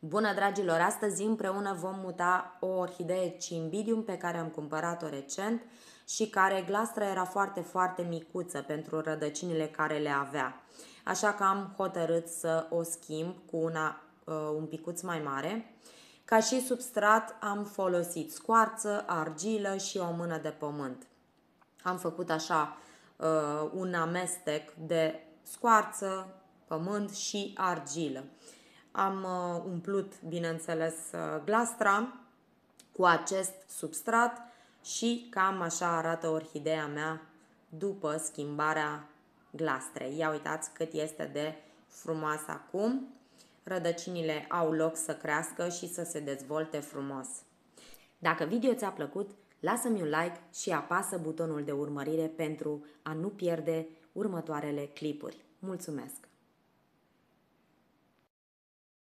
Bună dragilor, astăzi împreună vom muta o orhidee cimbidium pe care am cumpărat-o recent și care glastra era foarte micuță pentru rădăcinile care le avea. Așa că am hotărât să o schimb cu una un picuț mai mare. Ca și substrat am folosit scoarță, argilă și o mână de pământ. Am făcut așa un amestec de scoarță, pământ și argilă. Am umplut, bineînțeles, glastra cu acest substrat și cam așa arată orhideea mea după schimbarea glastrei. Ia uitați cât este de frumoasă acum. Rădăcinile au loc să crească și să se dezvolte frumos. Dacă video ți-a plăcut, lasă-mi un like și apasă butonul de urmărire pentru a nu pierde următoarele clipuri. Mulțumesc!